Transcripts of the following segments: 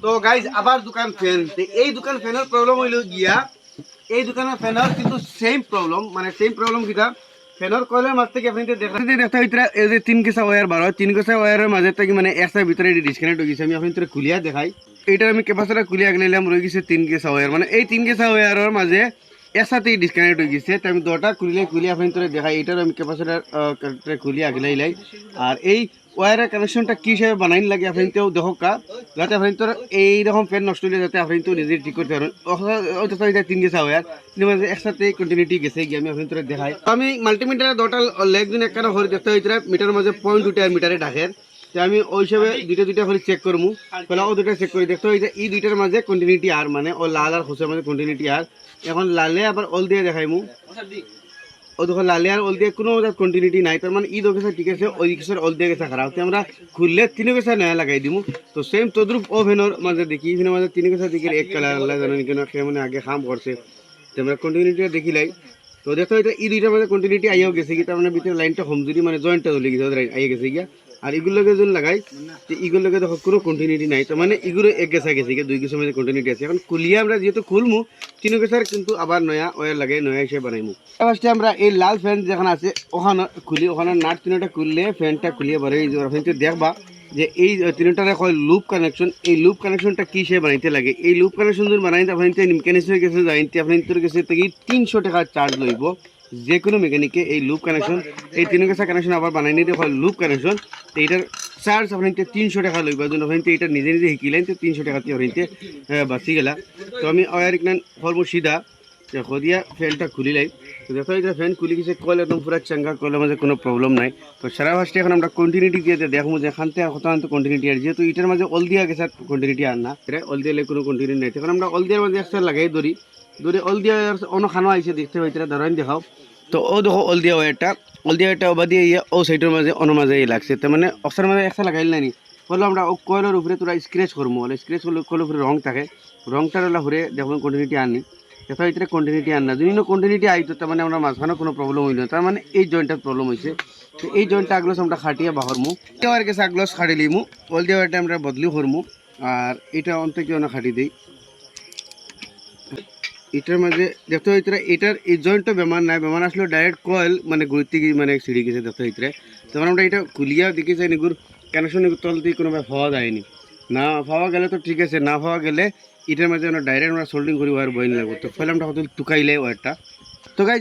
তো গাইজ আবার দোকান ফ্যান, এই দোকান ফ্যানের প্রবলেম হইল গিয়া এই দোকানের ফ্যানের কিন্তু সেম প্রবলেম, মানে সেম প্রবলেম কিটা ফ্যানের কয়েলের মাঝ থেকে আপনি দেখতে হইতরা এই যে 3 কেসা ওয়্যার বার হয়, 3 কেসা ওয়্যারের মাঝে থেকে মানে একটার ভিতরে ডিসকানেক্ট হয়ে গেছে। আমি আপনি খুলিয়া দেখাই, এইটার আমি ক্যাপাসিটার খুলিয়া গেলাম, রয়ে গেছে 3 কেসা ওয়্যার, মানে এই 3 কেসা ওয়্যারের মাঝে একসাথেই ডিসকানেক্ট হয়ে গেছে। তো আমি দরটা খুলে আপনি দেখাই, এইটার আমি ক্যাপাসিটার খুলিয়া গেলাই। আর এই ওয়্যারের কানেকশনটা কী হিসাবে বানাইন লাগে আপনি তো দেখো কা, যাতে আপনি তোর এইরকম ফ্যান নষ্ট হলে যাতে আপনি তো নিজে ঠিক করতে পারেন। ওইটা 3 গেছে ওয়্যার মাঝে একসাথে কন্টিনিউটি গেছে গিয়ে আমি আপনি তোরা দেখাই। আমি মাল্টিমিটারের দরটা লেগ দিন একটা হরে দেখতে হইতে মিটারের মাঝে পয়েন্ট দুইটা মিটারে ডাকের। তো আমি ওই হিসাবে দুইটা করে চেক করবো, তাহলে ও দুইটা চেক করে দেখতে হইতে এই দুইটার মাঝে কন্টিনিউটি আর মানে ও লাল আর হোসের মাঝে কন্টিনিউটি আর। এখন লালে আবার অল দিয়ে দেখাইমু, ও দেখো লালে আর অল দিয়ে কোনো কন্টিনিউটি নাই, তার মানে ই দেখেছে ঠিক আছে, ওই কেসের অল দিয়ে গেছে খারাপ। আমরা খুললে 3 কেসা নয়া লাগাই দিমু। তো সেম তদ্রুপ ওভেনের মাঝে দেখি এখানে মাঝে 3 কেসা দিকে এক কালার আল্লাহ জানেন কেন সে মানে আগে কাম করছে। তো আমরা কন্টিনিউটিটা দেখিলাই, তো দেখো এটা এই দুইটার মাঝে কন্টিনিউটি আইয়াও গেছে কি, তার মানে ভিতরে লাইনটা কমজোরি মানে জয়েন্টটা ধরে গেছে, আইয়া গেছে গিয়া। আর এগুলোকে যদি লাগাই তো এগুলোকে দেখো কোনো কন্টিনিউটি নাই, তার মানে এগুলো এক গেছা গেছে গিয়ে 2 কেসের মধ্যে কন্টিনিউটি আছে। এখন খুলিয়ে আমরা যেহেতু খুলমু 3 কেসার কিন্তু আবার নয়া ওয়ার লাগাই নয়া হিসেবে বানাইমু। ফার্স্টে আমরা এই লাল ফ্যান যেখানে আছে ওখানে খুলি, ওখানে নাট 3টা খুললে ফ্যানটা খুলিয়ে বাড়ি কিন্তু দেখবা যে এই 3টারে কয় লুপ কানেকশন। এই লুপ কানেকশনটা কী হিসেবে বানাইতে লাগে, এই লুপ কানেকশন যদি বানাইতে আপনি মেকানিক্সের কাছে যাইতে আপনি কাছে থেকে 300 টাকা চার্জ লইব যে কোনো মেকানিকে। এই লুপ কানেকশন এই 3 কেসা কানেকশন আবার বানাই নিতে হয় লুপ কানেকশন, তো এইটার চার্জ আপনি 300 টাকা লইবা। যদি আপনি এটা নিজে নিজে শিখিলেন তো 300 টাকা দিয়ে আপনি বাঁচি গেলা। তো আমি ওয়ার ইকনান ফলবো সিধা সদিয়া ফ্যানটা খুলিলাই। তো দেখো এটা ফ্যান খুলি গেছে, কল একদম পুরো চাঙ্গা, কলের মাঝে কোনো প্রবলেম নাই। তো সারা ফার্স্টে এখন আমরা কন্টিনিউটি দিয়ে দেখবো যে এখান থেকে কত কন্টিনিউটি আর, যেহেতু এটার মাঝে অল দিয়া গেছে কন্টিনিউটি আর না, এটা অল দিলে কোনো কন্টিনিউটি নাই। তখন আমরা অল দিয়ার মাঝে একটা লাগাই ধরি অল দিয়া অন্য খানো আইসে দেখতে পাই তারা ধরেন দেখাও। তো ও দেখো অল দিয়া ওয়ারটা ওবা দিয়ে ইয়ে ও সাইডের মাঝে অন্য মাঝে লাগছে, তার মানে অক্সার মাঝে একটা লাগাইল নাই। বললো আমরা ও কয়েলের উপরে তোরা স্ক্রেচ করবো, স্ক্রেচ করলে কয়েলের উপরে রং থাকে, রংটার উপরে দেখুন কন্টিনিউটি আনি। দেখা ভিতরে কন্টিনিউটি আন না, যদি কন্টিনিউটি আইতো তার মানে আমরা মাঝখানে কোনো প্রবলেম হইল, তার মানে এই জয়েন্টটার প্রবলেম হয়েছে। তো এই জয়েন্টটা আগলোস আমরা খাটিয়ে বাহরমু, আর গেছে আগলোস খাটি লিমু, অল দেওয়ারটা আমরা বদলি করমু। আর এটা অন্ত কি অনেক খাটি দিই এটার মাঝে দেখতে ভিতরে এটার এই জয়েন্টটা বেমার নাই, বেমার আসলে ডাইরেক্ট কয়েল মানে গুরুত্ব মানে ছিঁড়ে গেছে দেখতে ভিতরে। তখন আমরা এটা খুলিয়া দেখি যাই নিগুর কানেকশন তল দিয়ে কোনোভাবে পাওয়া যায়নি, না পাওয়া গেলে তো ঠিক আছে, না পাওয়া গেলে এটার মাঝে আমরা ডাইরেক্ট আমরা সোল্ডিং করি ওয়ার বইন লাগবো। তো ফলে আমরা হয়তো টুকাইলে ওয়ারটা। তো গাই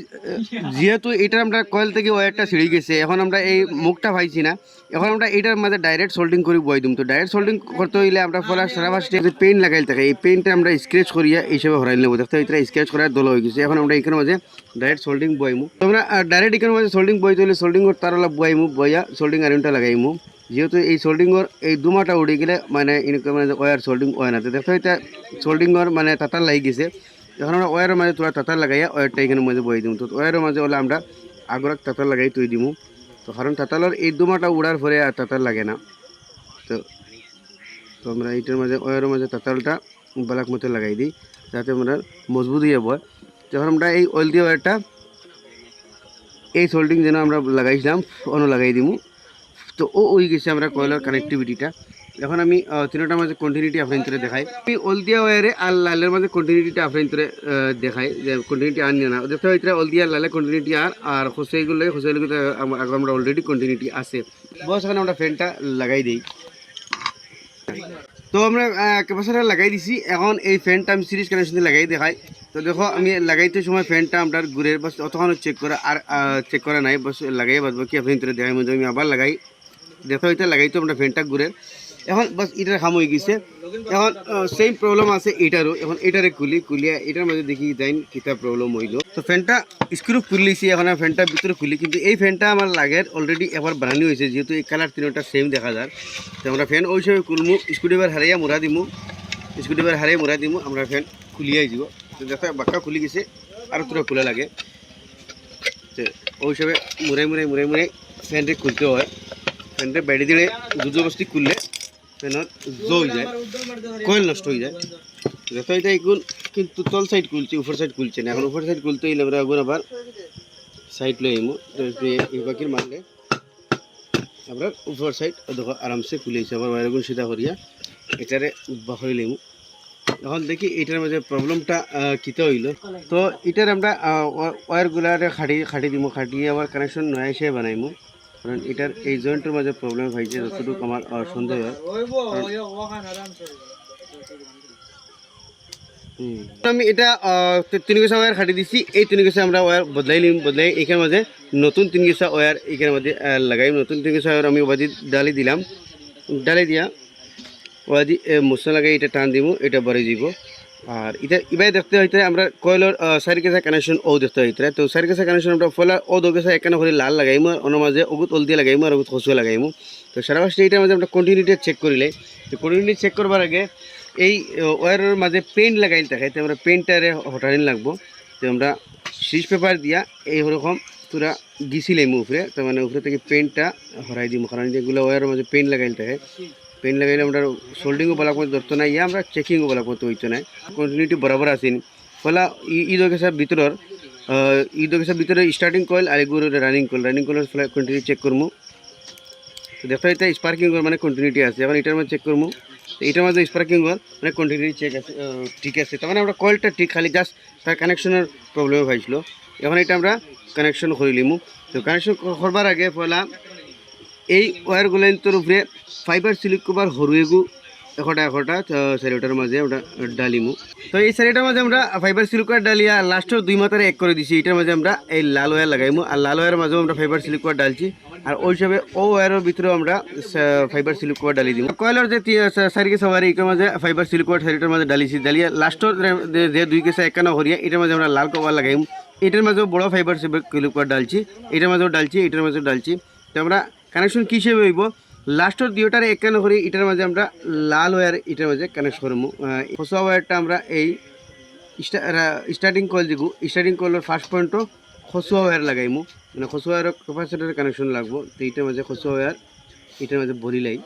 যেহেতু এটা আমরা কয়েল থেকে ওয়ারটা ছিঁড়ে গেছে, এখন আমরা এই মুখটা পাইছি না, এখন আমরা এটার মাঝে ডাইরেক্ট সোল্ডিং করে বই দিম। তো ডাইরেক্ট সোল্ডিং করতে হইলে আমরা ফলে সারা ফার্স্টে যে পেইন্ট লাগাইল থাকে এই পেইন্টটা আমরা স্ক্রেচ করিয়া এইসবে হরাই নেবো। দেখতে এটা স্ক্রেচ করার দল হয়ে গেছে, এখন আমরা এখানের মাঝে ডাইরেক্ট সোল্ডিং বইমু। তো আমরা ডাইরেক্ট এখানের মাঝে সোল্ডিং বই তৈলে সোল্ডিং তার অলপ বইমু, বইয়া সোল্ডিং আয়রনটা লাগাইমু। যেহেতু এই সোল্ডিংয়ের এই দুমাটা উড়ে গেলে মানে এরকম মানে ওয়ার সোল্ডিং হয় না, তো দেখতে এটা সোল্ডিংয়ের মানে তাতার লাগি গেছে। এখন আমরা ওয়ারের মাঝে তোরা তাতার লাগাইয়া ওয়ারটা এখানের মধ্যে বই দিমু। তো ওয়ারের মাঝে হলে আমরা আগর তাতার লাগাই তুই দিমু। তো কারণ তাতালের এই দুমাটা উড়ার পরে আর তাতার লাগে না। তো তো আমরা এইটার মাঝে ওয়ারের মাঝে তাতালটা ব্ল্যাক মতো লাগাই দিই যাতে আমরা মজবুত হয়ে বয়। যখন আমরা এই অয়েল দিয়ে ওয়ারটা এই সোল্ডিং যেন আমরা লাগাইছিলাম অন্য লাগাই দিমু। তো ওই গেছে আমরা কয়েলের কানেক্টিভিটিটা। এখন আমি 3টার মাঝে কন্টিনিউটি আপনার দেখাই, আমি অলদিয়া ওয়ারে আর লালের মাঝে কন্টিনিউটিটা আপনার দেখাই যে কন্টিনিউটি আর নিয়ে না দেখতে হয় অলদিয়া লালে কন্টিনিউটি আর হোসাইগুলো আমরা অলরেডি কন্টিনিউটি আছে। বস এখন আমরা ফ্যানটা লাগাই দিই। তো আমরা ক্যাপাসিটার লাগাই দিছি, এখন এই ফ্যানটা আমি সিরিজ কানেকশন লাগাই দেখাই। তো দেখো আমি লাগাইতে সময় ফ্যানটা আমরা ঘুরের বাস অতক্ষণ চেক করা আর চেক করা নাই, বাস লাগাই বাদবা কি আপনি দেখাই মধ্যে আমি আবার লাগাই। দেখো এটা লাগাইতো আমরা ফ্যানটা ঘুরে, এখন বাস এটার খাম হয়ে গেছে। এখন সেম প্রবলেম আছে এটারও, এখন এটারে খুলিয়া এটার মধ্যে দেখি যাইন কিতা প্রবলেম হইল। তো ফ্যানটা স্ক্রু খুললিছি, এখন ফ্যানটা ভিতরে খুলি, কিন্তু এই ফ্যানটা আমার লাগের অলরেডি এবার বানানি হয়েছে, যেহেতু এই কালার 3টা সেম দেখা যায়। তো আমরা ফ্যান ওই সময় খুলমু, স্ক্রুড্রাইভার হারাইয়া মুড়া দিমু, আমরা ফ্যান খুলিয়াই দিব। তো দেখো বাক্কা খুলি গেছে আর তোরা খোলা লাগে। তো ওই সময় মুড়াই ফ্যানটা খুলতে হয়। ফ্যানটা বেড়ে দিলে জবরদস্তি খুললে ফ্যানত জো হয়ে যায়, কয়েল নষ্ট হয়ে যায়। দেখো এটা এখন কিন্তু তল সাইড খুলছে, উপর সাইড খুলছে না। এখন উপর সাইড খুলতে হইলে আমরা আবার সাইড লই আইমু, এই বাকির মারলে আমরা উপর সাইড দেখো আরামসে খুলেছে। আবার বাইরে গুণ সিধা করিয়া এটারে বাহরি লইমু এখন দেখি এটার মাঝে প্রবলেমটা কিতা হইল তো এটার আমরা ওয়্যারগুলারে খাটি দিমু খাটিয়ে আবার কানেকশন নয়া হিসেবে বানাইমু কারণ এটার এই জয়েন্টের মাঝে প্রবলেম হয়েছে যতটুকু আমার সন্দেহ হয় আমি এটা 3 গেছা ওয়্যার খাটি দিছি এই 3 গেছা আমরা ওয়্যার বদলাই এখানে মাঝে নতুন 3 গেছা ওয়্যার এখানে মাঝে লাগাই নতুন 3 গেছা ওয়্যার আমি ওবাদি ডালি দিলাম ডালি দিয়া ওবাদি মশলা লাগাই এটা টান দিব এটা বড়ে যাব আর এটা এবার দেখতে হইতে আমরা কয়েলের 4 গেছা কানেকশন ও দেখতে হইতে তো 4 গেছা কানেকশন আমরা ফলা ও 2 গেছা একখানা করে লাল লাগাইমু অন্য মাঝে ওগুত অলদি লাগাইমু আর ওগুত খসুয়া লাগাইমু তো সারা ফার্স্টে এইটার মাঝে আমরা কন্টিনিউটি চেক করিলে তো কন্টিনিউটি চেক করবার আগে এই ওয়্যারের মাঝে পেন্ট লাগাইল থাকে তো আমরা পেন্টটারে হটানিন লাগবো তো আমরা সিজ পেপার দিয়া এইরকম পুরা গিছি লাইমু উপরে তো মানে উপরে থেকে পেন্টটা হরাই দিমু কারণ যেগুলো ওয়্যারের মাঝে পেন্ট লাগাইল থাকে পেন্ট লাগাইলে আমরা সোল্ডিংও বলা করতে ধরতো না ইয়া আমরা চেকিংও বলা করতে হইতো না কন্টিনিউটি বরাবর আসেন ফলা ঈদ গেছার ভিতরের স্টার্টিং কয়েল আর এগুলো রানিং কয়েলের ফলে কন্টিনিউ চেক করবো তো দেখতে হইতে স্পার্কিং মানে কন্টিনিউটি আছে এখন এটার মধ্যে চেক করবো এটার মধ্যে স্পার্কিং মানে কন্টিনিউটি চেক আছে ঠিক আছে তার মানে আমরা কয়েলটা ঠিক খালি জাস্ট তার কানেকশনের প্রবলেম হয়েছিল এখন এটা আমরা কানেকশন করে লিমু তো কানেকশন করবার আগে পয়লা এই ওয়্যারগুলোর উপরে ফাইবার সিলিক কভার হরুয়েগু একটা সাইডটার মাঝে ওটা ডালিমু তো এই সাইডটার মাঝে আমরা ফাইবার সিলিক কভার ডালিয়া লাস্টের 2 মাথারে এক করে দিছি এটার মাঝে আমরা এই লাল ওয়্যার লাগাইমু আর লাল ওয়্যারের মাঝেও আমরা ফাইবার সিলিক কভার ডালছি আর ওই হিসাবে ও ওয়্যারের ভিতরেও আমরা ফাইবার সিলিক কভার ডালি দিব কয়েলের যে 4 গেছা ওয়্যার এটার মাঝে ফাইবার সিলিক কভার সাইডটার মাঝে ডালিছি ডালিয়া লাস্টের যে 2 গেছা একখানা হরিয়া এটার মাঝে আমরা লাল কভার লাগাইমু এটার মাঝেও বড় ফাইবার সিলিক কভার ডালছি এটার মাঝেও ডালছি এটার মাঝেও ডালছি তো আমরা কানেকশন কী হিসেবে হইব লাস্টের 2টারে একখানা করে এটার মাঝে আমরা লাল ওয়্যার এটার মাঝে কানেক্ট করবো খসা ওয়্যারটা আমরা এই স্টার্টিং কয়েল দিগু স্টার্টিং কয়েলের ফার্স্ট পয়েন্টও খসুয়া ওয়্যার লাগাইমু মানে খসুয়া ওয়্যার ক্যাপাসিটরের কানেকশন লাগবো তো এইটার মাঝে খসুয়া ওয়্যার এটার মাঝে বলিলাই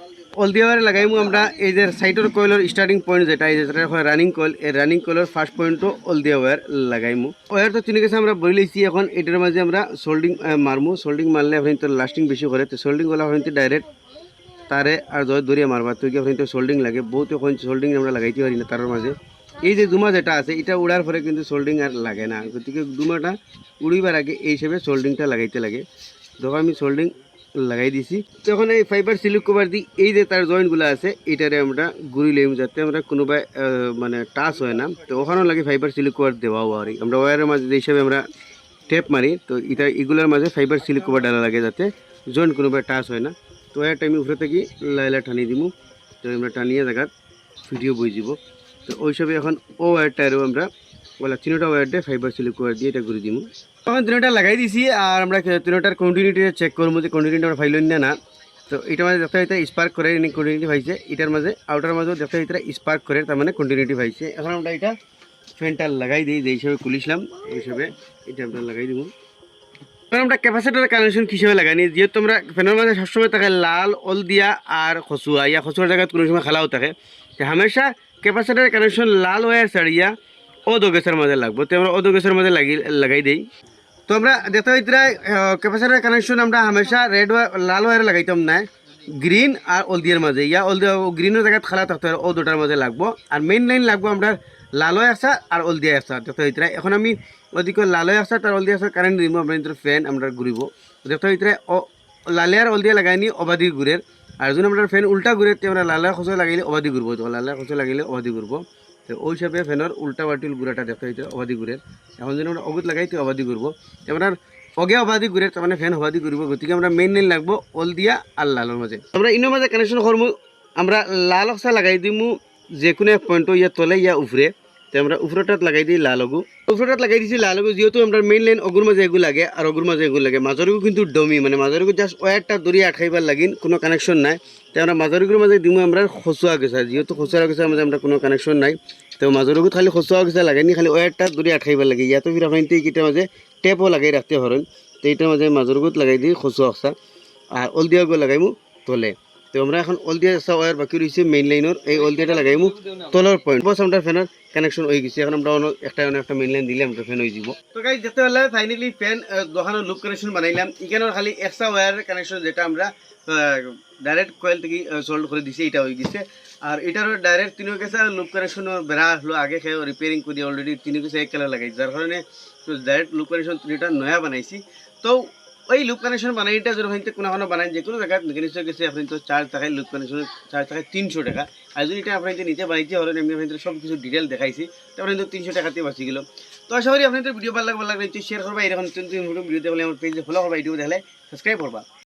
অলদি ওয়্যার লাগাইমু আমরা এই যে সাইডের কয়েলের স্টার্টিং পয়েন্ট যেটা এই যেটা হয় রানিং কয়েল এই রানিং কয়েলের ফার্স্ট পয়েন্টও অলদি ওয়্যার লাগাইমু ওয়্যার তো 3 গেছে আমরা বলি লইছি এখন এটার মাঝে আমরা সোল্ডিং মারমু সোল্ডিং মারলে আপনি তো লাস্টিং বেশি করে তো সোল্ডিং গুলো আপনি ডাইরেক্ট তারে আর দরিয়া মারবা তো কি আপনি তো সোল্ডিং লাগে বহুত এখন সোল্ডিং আমরা লাগাইতে পারি না তার মাঝে এই যে দুমা যেটা আছে এটা উড়ার পরে কিন্তু সোল্ডিং আর লাগে না গতিকে দুমাটা উড়িবার আগে এই হিসেবে সোল্ডিংটা লাগাইতে লাগে তখন আমি সোল্ডিং লাগাই দিছি তখন এই ফাইবার সিলিক কভার দিই এই যে তার জয়েন্টগুলো আছে এটারে আমরা গুড়ি লইম যাতে আমরা কোনোবাই মানে টাচ হয় না তো ওখানেও লাগে ফাইবার সিলিক কভার দেওয়াও আর আমরা ওয়ারের মাঝে যে হিসাবে আমরা টেপ মারি তো এটা এগুলোর মাঝে ফাইবার সিলিক কভার ডালা লাগে যাতে জয়েন্ট কোনোবাই টাচ হয় না তো ওয়ারটা আমি উপরে থেকে লাইলা টানিয়ে দিব তো আমরা টানিয়ে জায়গাত ভিডিও বই যাব তো ওই হিসাবে এখন ও ওয়ারটারও আমরা বলা 3টা ওয়্যার দিয়ে ফাইবার সিলিক কভার দিয়ে এটা করে দিব তখন 3টা লাগাই দিছি আর আমরা 3টার কন্টিনিউটি চেক করবো যে কন্টিনিউটি আমরা ফাইল না তো এটার মাঝে দেখতে হইতে স্পার্ক করে কন্টিনিউটি পাইছে এটার মাঝে আউটার মাঝেও দেখতে হইতে স্পার্ক করে তার মানে কন্টিনিউটি পাইছে এখন আমরা এটা ফ্যানটা লাগাই দিই যে হিসাবে খুলিছিলাম ওই হিসাবে এটা আমরা লাগাই দিব আমরা ক্যাপাসিটরের কানেকশন হিসেবে লাগাইনি যেহেতু আমরা ফ্যানের মাঝে সবসময় থাকে লাল অলদিয়া আর খসুয়া ইয়া খসুয়ার জায়গায় কোনো সময় খালাও থাকে হামেশা ক্যাপাসিটরের কানেকশন লাল ওয়্যার ছাড়িয়া ও 2 গেছের মাঝে লাগবো তো আমরা ও 2 গেছের মাঝে লাগাই দিই তো আমরা দেখতে হইতে ক্যাপাসিটরের কানেকশন আমরা হামেশা রেড লাল ওয়্যারে লাগাইতাম না গ্রিন আর অলদিয়ার মাঝে ইয়া গ্রিনের জায়গায় খালা থাকতে ও 2টার মাঝে লাগবো আর মেইন লাইন লাগবো আমরা লাল আসা আর অলদিয়া আসা দেখতে হইতে এখন আমি ওদিকে লাল আসা তার অলদিয়া আসা কারেন্ট দিব আপনার ফ্যান আমরা ঘুরিব দেখতে হইতে ও লালে আর অলদিয়া লাগাইনি অবাধি ঘুরের আর যদি আমরা ফ্যান উল্টা ঘুরে আমরা লালা খসা লাগাইলে অবাধি ঘুরবো তো লালা খসা লাগাইলে অবাধি ঘুরবো তো ওই হিসাবে ফ্যানের উল্টা বাটিল গুড়াটা দেখতে হইতে অবাধি ঘুরের এখন যদি আমরা অগত লাগাইতে অবাধি ঘুরবো আপনার অগে অবাধি ঘুরে তার মানে ফ্যান অবাধি ঘুরবো গতিকে আমরা মেইন লাইন লাগবো অলদিয়া আর লালের মাঝে আমরা ইনোর মাঝে কানেকশন করবো আমরা লাল অক্সা লাগাই দিমু যে কোনো এক পয়েন্ট ইয়া তলে ইয়া উপরে তো আমরা উপরেটাত লাগাই দিই লাল অগু উপরেটাত লাগাই দিছি লাল অগু যেহেতু আমরা মেইন লাইন অগুর মাঝে এগুলো লাগে আর অগুর মাঝে এগুলো লাগে মাঝারিগু কিন্তু ডমি মানে মাঝারিগু জাস্ট ওয়্যারটা দড়িয়ে আটকাইবার লাগিন কোনো কানেকশন নাই তো আমরা মাঝারিগুর মাঝে দিমু আমরা খসুয়া গেছা যেহেতু খসুয়া গেছার মাঝে আমরা কোনো কানেকশন নাই তো মাঝারিগু খালি খসুয়া গেছা লাগাইনি খালি ওয়্যারটা দড়িয়ে আটকাইবার লাগে ইয়াতো ফির আপনার এইটার মাঝে টেপও লাগাই রাখতে পারেন তো এইটার মাঝে মাঝারিগুত লাগাই দিই খসুয়া গেছা আর অলদিয়াগু লাগাইমু তলে তো আমরা এখন অল দিয়া একটা ওয়্যার বাকি রয়েছে মেইন লাইনের এই অল দিয়াটা লাগাইমু তলর পয়েন্ট বস আমরা ফ্যানের কানেকশন হয়ে গেছে এখন আমরা একটা মেইন লাইন দিলে আমরা ফ্যান হয়ে যাব তো গাইস দেখতে পেলে ফাইনালি ফ্যান দোকানের লুপ কানেকশন বানাইলাম এখানে খালি এক্সট্রা ওয়্যার কানেকশন যেটা আমরা ডাইরেক্ট কয়েল থেকে সোল্ড করে দিছি এটা হয়ে গেছে আর এটারও ডাইরেক্ট তিনও গেছে লুপ কানেকশন বেড়া হলো আগে খেয়ে রিপেয়ারিং করে অলরেডি তিনও গেছে এক কালার লাগাইছি যার কারণে ডাইরেক্ট লুপ কানেকশন তিনটা নয়া বানাইছি তো ওই লুপ কানেকশন বানাইটা যদি হইতে কোনো বানাই যে কোনো জায়গায় মেকানিক্স গেছে আপনি তো চার্জ টাকায় লুপ কানেকশন চার্জ টাকায় 300 টাকা আর যদি এটা আপনি নিচে বানাইতে হলে আমি আপনাদের সব কিছু ডিটেল দেখাইছি তারপরে কিন্তু 300 টাকাতে বাঁচি গেল তো আশা করি আপনাদের ভিডিও ভালো লাগলে শেয়ার করবা এরকম ভিডিও দেখলে আমার পেজে ফলো করবা ভিডিও দেখলে সাবস্ক্রাইব করবা